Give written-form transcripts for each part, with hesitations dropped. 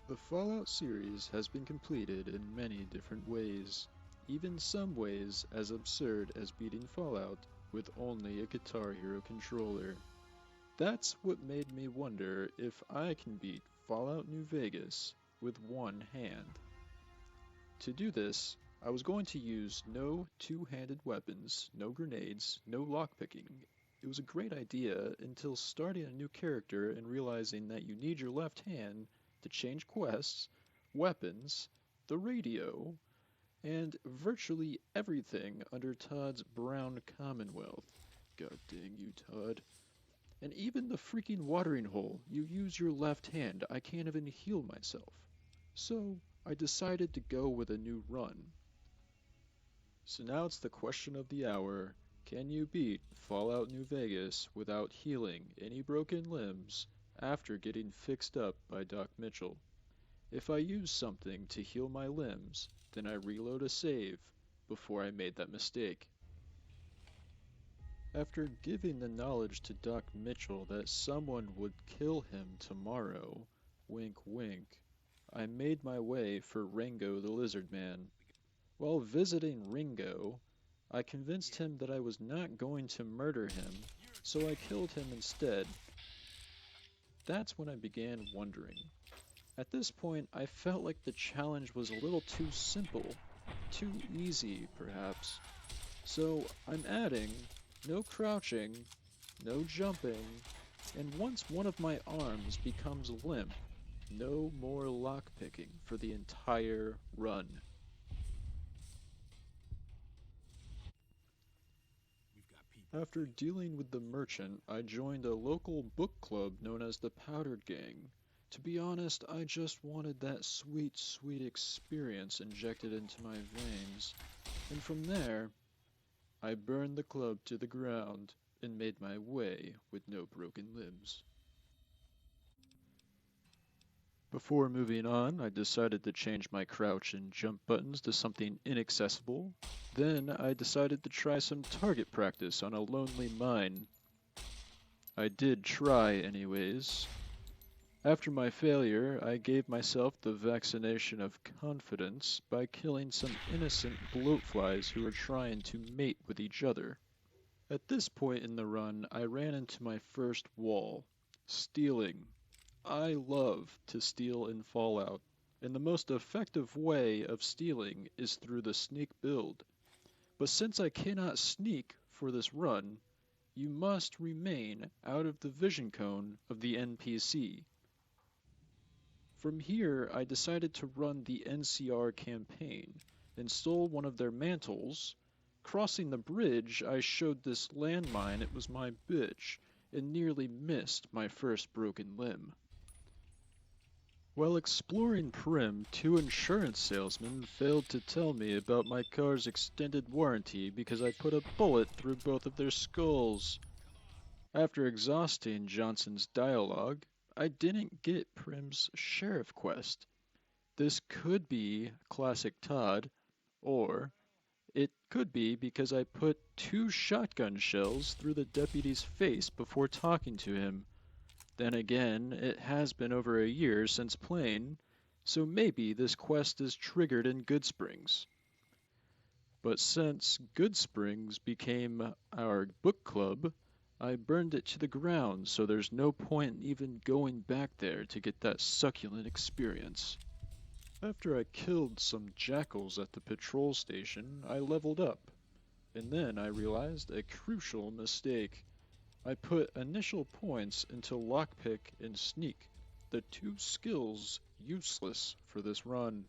The Fallout series has been completed in many different ways, even some ways as absurd as beating Fallout with only a Guitar Hero controller. That's what made me wonder if I can beat Fallout New Vegas with one hand. To do this, I was going to use no two-handed weapons, no grenades, no lockpicking. It was a great idea until starting a new character and realizing that you need your left hand to change quests, weapons, the radio, and virtually everything under Todd's brown commonwealth. God dang you, Todd. And even the freaking watering hole, you use your left hand. I can't even heal myself. So I decided to go with a new run. So now it's the question of the hour. Can you beat Fallout New Vegas without healing any broken limbs after getting fixed up by Doc Mitchell? If I use something to heal my limbs, then I reload a save before I made that mistake. After giving the knowledge to Doc Mitchell that someone would kill him tomorrow, wink wink, I made my way for Ringo the Lizard Man. While visiting Ringo, I convinced him that I was not going to murder him, so I killed him instead. That's when I began wondering. At this point, I felt like the challenge was a little too simple, too easy, perhaps. So I'm adding no crouching, no jumping, and once one of my arms becomes limp, no more lockpicking for the entire run. After dealing with the merchant, I joined a local book club known as the Powdered Gang. To be honest, I just wanted that sweet, sweet experience injected into my veins. And from there, I burned the club to the ground and made my way with no broken limbs. Before moving on, I decided to change my crouch and jump buttons to something inaccessible. Then I decided to try some target practice on a lonely mine. I did try anyways. After my failure, I gave myself the vaccination of confidence by killing some innocent bloatflies who were trying to mate with each other. At this point in the run, I ran into my first wall: stealing. I love to steal in Fallout, and the most effective way of stealing is through the sneak build. But since I cannot sneak for this run, you must remain out of the vision cone of the NPC. From here, I decided to run the NCR campaign and stole one of their mantles. Crossing the bridge, I showed this landmine it was my bitch and nearly missed my first broken limb. While exploring Prim, two insurance salesmen failed to tell me about my car's extended warranty because I put a bullet through both of their skulls. After exhausting Johnson's dialogue, I didn't get Prim's sheriff quest. This could be classic Todd, or it could be because I put 2 shotgun shells through the deputy's face before talking to him. Then again, it has been over a year since playing, so maybe this quest is triggered in Goodsprings. But since Goodsprings became our book club, I burned it to the ground, so there's no point in even going back there to get that succulent experience. After I killed some jackals at the patrol station, I leveled up. And then I realized a crucial mistake. I put initial points into lockpick and sneak, the 2 skills useless for this run.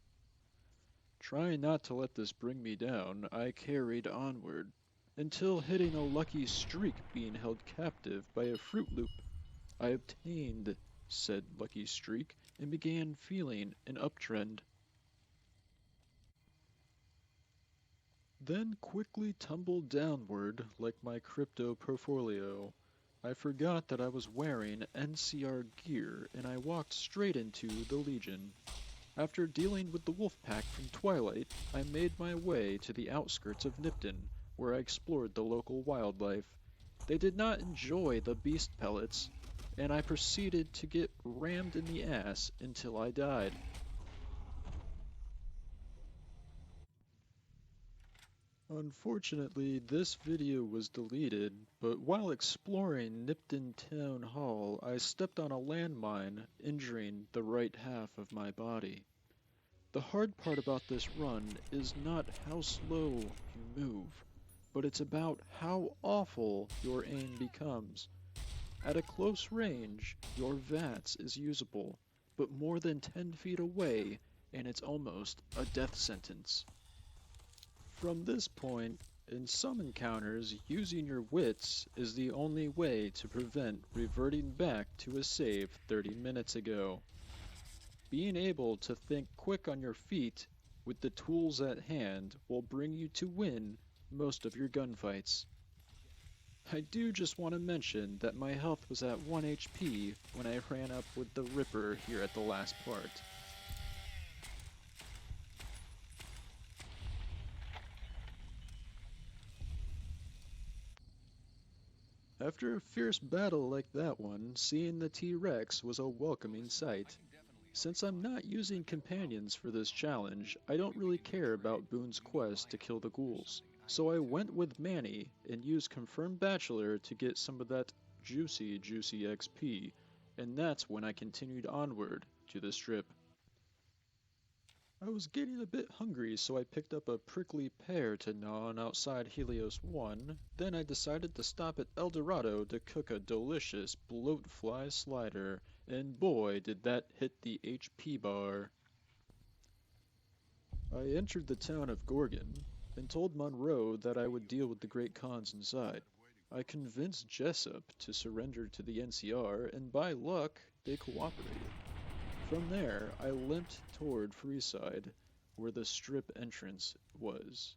Trying not to let this bring me down, I carried onward, until hitting a lucky streak being held captive by a Fruit Loop. I obtained said lucky streak and began feeling an uptrend. Then quickly tumbled downward like my crypto portfolio. I forgot that I was wearing NCR gear and I walked straight into the Legion. After dealing with the wolf pack from Twilight, I made my way to the outskirts of Nipton, where I explored the local wildlife. They did not enjoy the beast pellets, and I proceeded to get rammed in the ass until I died. Unfortunately, this video was deleted, but while exploring Nipton Town Hall, I stepped on a landmine, injuring the right half of my body. The hard part about this run is not how slow you move, but it's about how awful your aim becomes. At a close range, your VATS is usable, but more than 10 feet away, and it's almost a death sentence. From this point, in some encounters, using your wits is the only way to prevent reverting back to a save 30 minutes ago. Being able to think quick on your feet with the tools at hand will bring you to win most of your gunfights. I do just want to mention that my health was at 1 HP when I ran up with the Ripper here at the last part. After a fierce battle like that one, seeing the T-Rex was a welcoming sight. Since I'm not using companions for this challenge, I don't really care about Boone's quest to kill the ghouls. So I went with Manny and used Confirmed Bachelor to get some of that juicy XP, and that's when I continued onward to the strip. I was getting a bit hungry, so I picked up a prickly pear to gnaw on outside Helios 1, then I decided to stop at El Dorado to cook a delicious bloatfly slider, and boy did that hit the HP bar. I entered the town of Gorgon, and told Monroe that I would deal with the Great Khans inside. I convinced Jessup to surrender to the NCR, and by luck, they cooperated. From there, I limped toward Freeside, where the strip entrance was.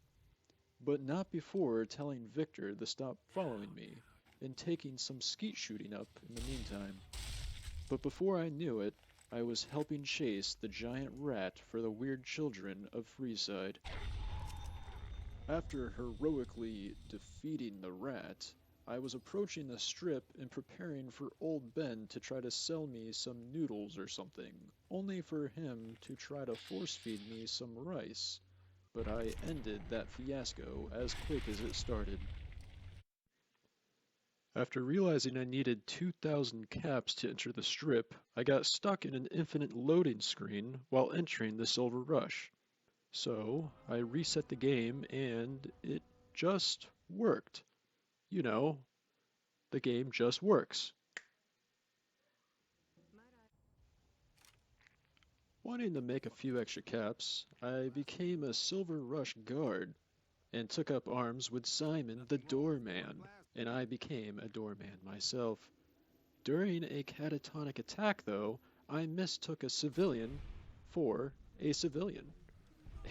But not before telling Victor to stop following me, and taking some skeet shooting up in the meantime. But before I knew it, I was helping chase the giant rat for the weird children of Freeside. After heroically defeating the rat, I was approaching the strip and preparing for old Ben to try to sell me some noodles or something, only for him to try to force-feed me some rice. But I ended that fiasco as quick as it started. After realizing I needed 2,000 caps to enter the strip, I got stuck in an infinite loading screen while entering the Silver Rush. So, I reset the game and it just worked. You know, the game just works. Wanting to make a few extra caps, I became a Silver Rush guard and took up arms with Simon the Doorman, and I became a doorman myself. During a catatonic attack, though, I mistook a civilian for a civilian,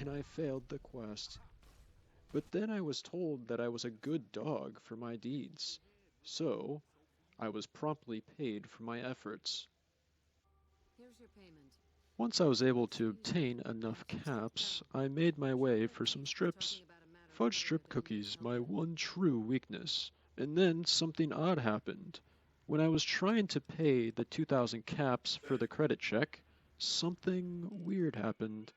and I failed the quest. But then I was told that I was a good dog for my deeds, so I was promptly paid for my efforts. Here's your payment. Once I was able to obtain enough caps, I made my way for some strips. Fudge strip cookies, my one true weakness. And then something odd happened. When I was trying to pay the 2,000 caps for the credit check, something weird happened.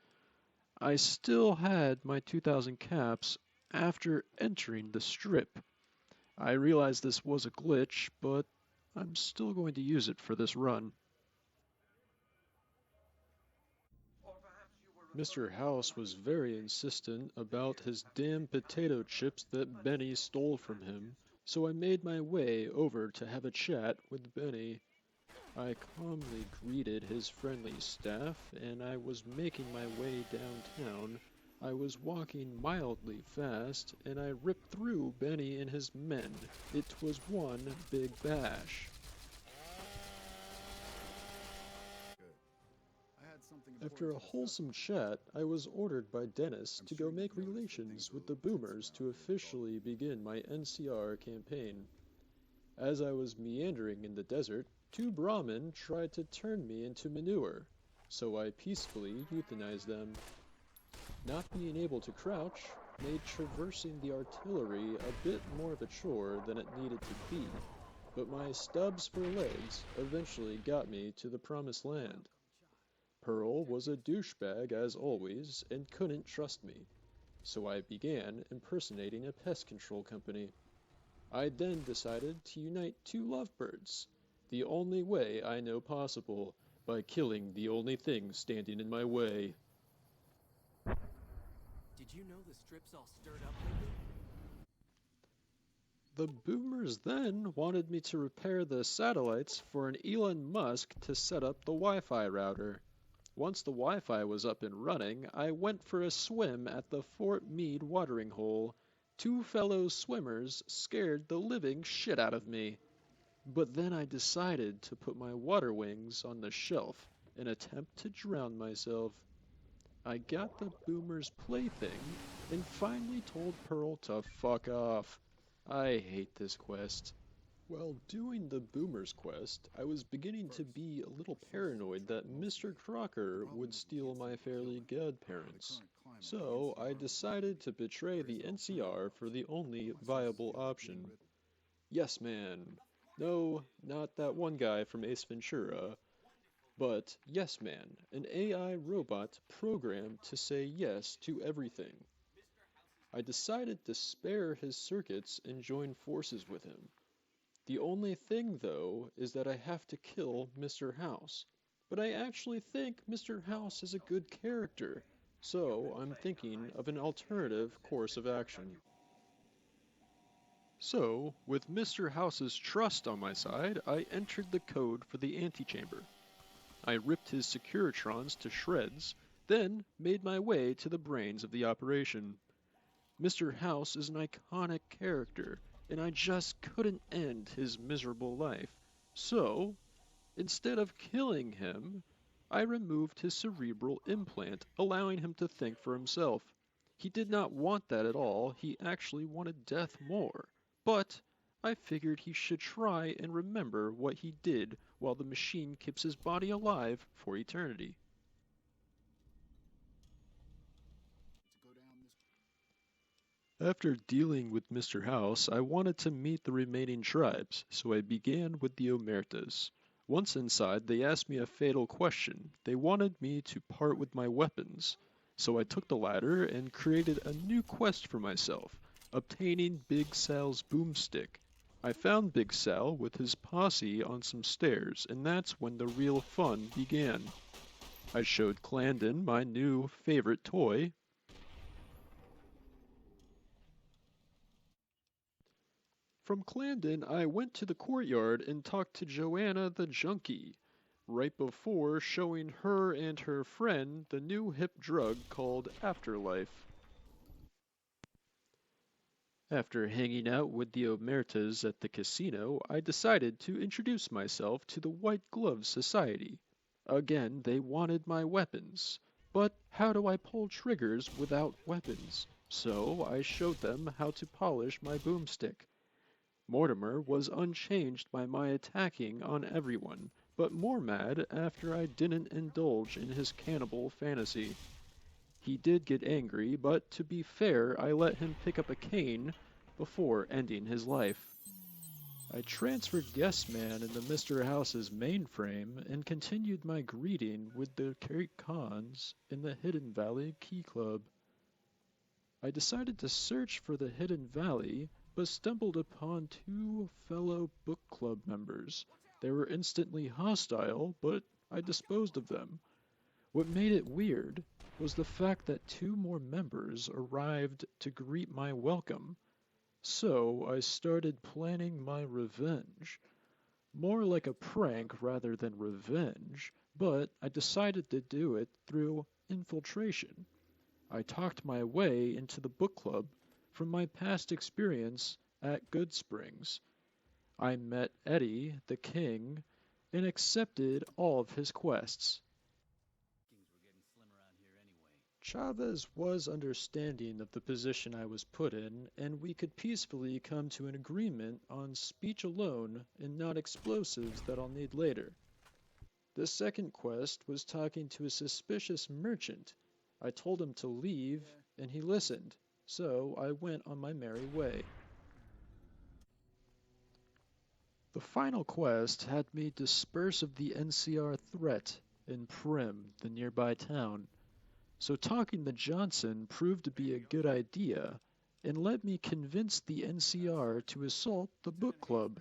I still had my 2,000 caps after entering the strip. I realized this was a glitch, but I'm still going to use it for this run. Mr. House was very insistent about his damn potato chips that Benny stole from him, so I made my way over to have a chat with Benny. I calmly greeted his friendly staff, and I was making my way downtown. I was walking mildly fast, and I ripped through Benny and his men. It was one big bash. After a wholesome chat, I was ordered by Dennis to go make relations with the Boomers to officially begin my NCR campaign. As I was meandering in the desert, 2 Brahmin tried to turn me into manure, so I peacefully euthanized them. Not being able to crouch made traversing the artillery a bit more of a chore than it needed to be. but my stubs for legs eventually got me to the promised land. Pearl was a douchebag as always and couldn't trust me, so I began impersonating a pest control company. I then decided to unite two lovebirds, the only way I know possible, by killing the only thing standing in my way. Did you know the strip's all stirred up lately? The boomers then wanted me to repair the satellites for an Elon Musk to set up the Wi-Fi router. Once the Wi-Fi was up and running, I went for a swim at the Fort Meade watering hole. Two fellow swimmers scared the living shit out of me. But then I decided to put my water wings on the shelf and attempt to drown myself. I got the boomer's plaything and finally told Pearl to fuck off. I hate this quest. While doing the boomer's quest, I was beginning to be a little paranoid that Mr. Crocker would steal my fairly godparents. So I decided to betray the NCR for the only viable option. Yes, man. No, not that one guy from Ace Ventura, but Yes Man, an AI robot programmed to say yes to everything. I decided to spare his circuits and join forces with him. The only thing, though, is that I have to kill Mr. House. But I actually think Mr. House is a good character, so I'm thinking of an alternative course of action. So, with Mr. House's trust on my side, I entered the code for the antechamber. I ripped his Securitrons to shreds, then made my way to the brains of the operation. Mr. House is an iconic character, and I just couldn't end his miserable life. So, instead of killing him, I removed his cerebral implant, allowing him to think for himself. He did not want that at all, he actually wanted death more. But I figured he should try and remember what he did while the machine keeps his body alive for eternity. After dealing with Mr. House, I wanted to meet the remaining tribes, so I began with the Omertas. Once inside, they asked me a fatal question. They wanted me to part with my weapons, so I took the ladder and created a new quest for myself, obtaining Big Sal's boomstick. I found Big Sal with his posse on some stairs, and that's when the real fun began. I showed Clandon my new favorite toy. From Clandon, I went to the courtyard and talked to Joanna the Junkie, right before showing her and her friend the new hip drug called Afterlife. After hanging out with the Omertas at the casino, I decided to introduce myself to the White Glove Society. Again, they wanted my weapons. But how do I pull triggers without weapons? So I showed them how to polish my boomstick. Mortimer was unchanged by my attacking on everyone, but more mad after I didn't indulge in his cannibal fantasy. He did get angry, but to be fair, I let him pick up a cane before ending his life. I transferred Yes Man into Mr. House's mainframe and continued my greeting with the Great Khans in the Hidden Valley Key Club. I decided to search for the Hidden Valley, but stumbled upon two fellow book club members. They were instantly hostile, but I disposed of them. What made it weird was the fact that two more members arrived to greet my welcome. So I started planning my revenge. More like a prank rather than revenge, but I decided to do it through infiltration. I talked my way into the book club from my past experience at Goodsprings. I met Eddie, the king, and accepted all of his quests. Chavez was understanding of the position I was put in, and we could peacefully come to an agreement on speech alone and not explosives that I'll need later. The second quest was talking to a suspicious merchant. I told him to leave, and he listened, so I went on my merry way. The final quest had me disperse of the NCR threat in Prim, the nearby town, so talking to Johnson proved to be a good idea and let me convince the NCR to assault the book club.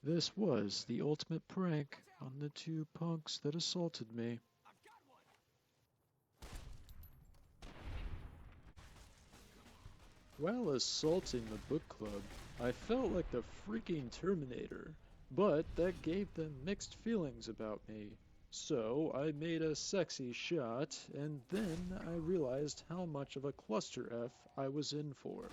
This was the ultimate prank on the two punks that assaulted me. While assaulting the book club, I felt like the freaking Terminator, but that gave them mixed feelings about me. So I made a sexy shot, and then I realized how much of a cluster F I was in for.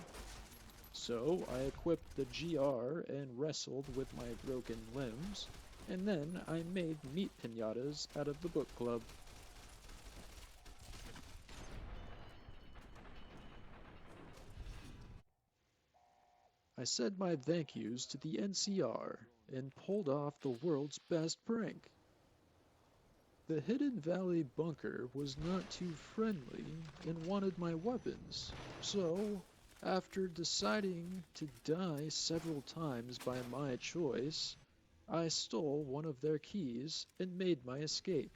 So I equipped the GR and wrestled with my broken limbs, and then I made meat piñatas out of the book club. I said my thank yous to the NCR and pulled off the world's best prank. The Hidden Valley bunker was not too friendly and wanted my weapons, so after deciding to die several times by my choice, I stole one of their keys and made my escape.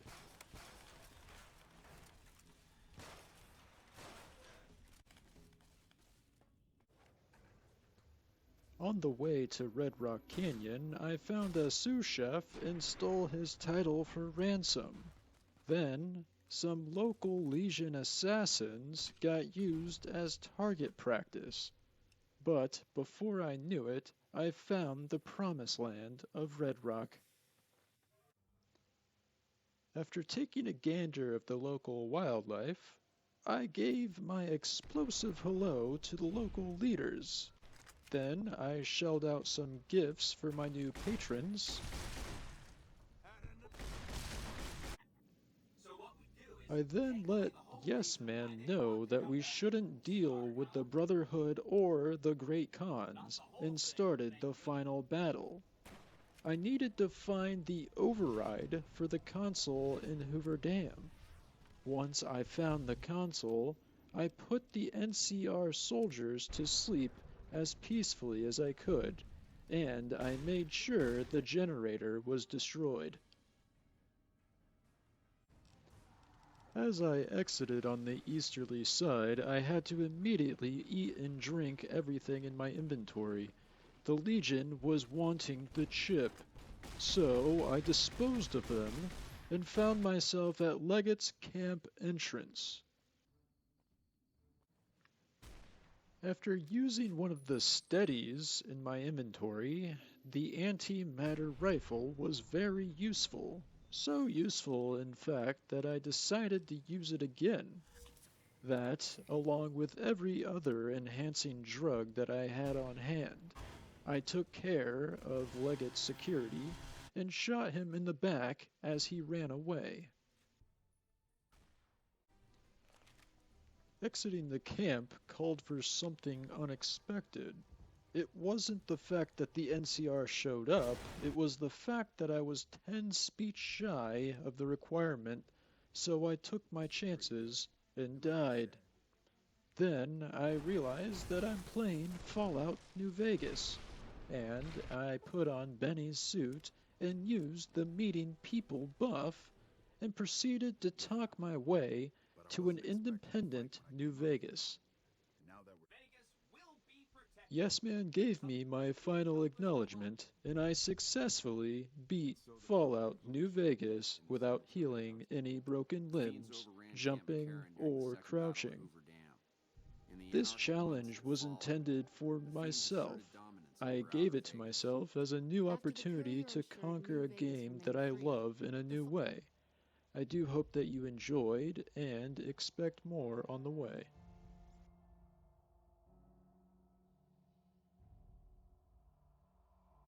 On the way to Red Rock Canyon, I found a sous chef and stole his title for ransom. Then, some local Legion assassins got used as target practice. But before I knew it, I found the promised land of Red Rock. After taking a gander of the local wildlife, I gave my explosive hello to the local leaders. Then I shelled out some gifts for my new patrons. I then let Yes Man know that we shouldn't deal with the Brotherhood or the Great Khans, and started the final battle. I needed to find the override for the console in Hoover Dam. Once I found the console, I put the NCR soldiers to sleep as peacefully as I could, and I made sure the generator was destroyed. As I exited on the easterly side, I had to immediately eat and drink everything in my inventory. The Legion was wanting the chip, so I disposed of them and found myself at Leggett's camp entrance. After using one of the steadies in my inventory, the antimatter rifle was very useful. So useful, in fact, that I decided to use it again. That, along with every other enhancing drug that I had on hand, I took care of Leggett's security and shot him in the back as he ran away. Exiting the camp called for something unexpected. It wasn't the fact that the NCR showed up, it was the fact that I was 10 speech shy of the requirement, so I took my chances and died. Then I realized that I'm playing Fallout New Vegas, and I put on Benny's suit and used the meeting people buff and proceeded to talk my way to an independent New Vegas. Yes Man gave me my final acknowledgement, and I successfully beat Fallout New Vegas without healing any broken limbs, jumping, or crouching. This challenge was intended for myself. I gave it to myself as a new opportunity to conquer a game that I love in a new way. I do hope that you enjoyed and expect more on the way.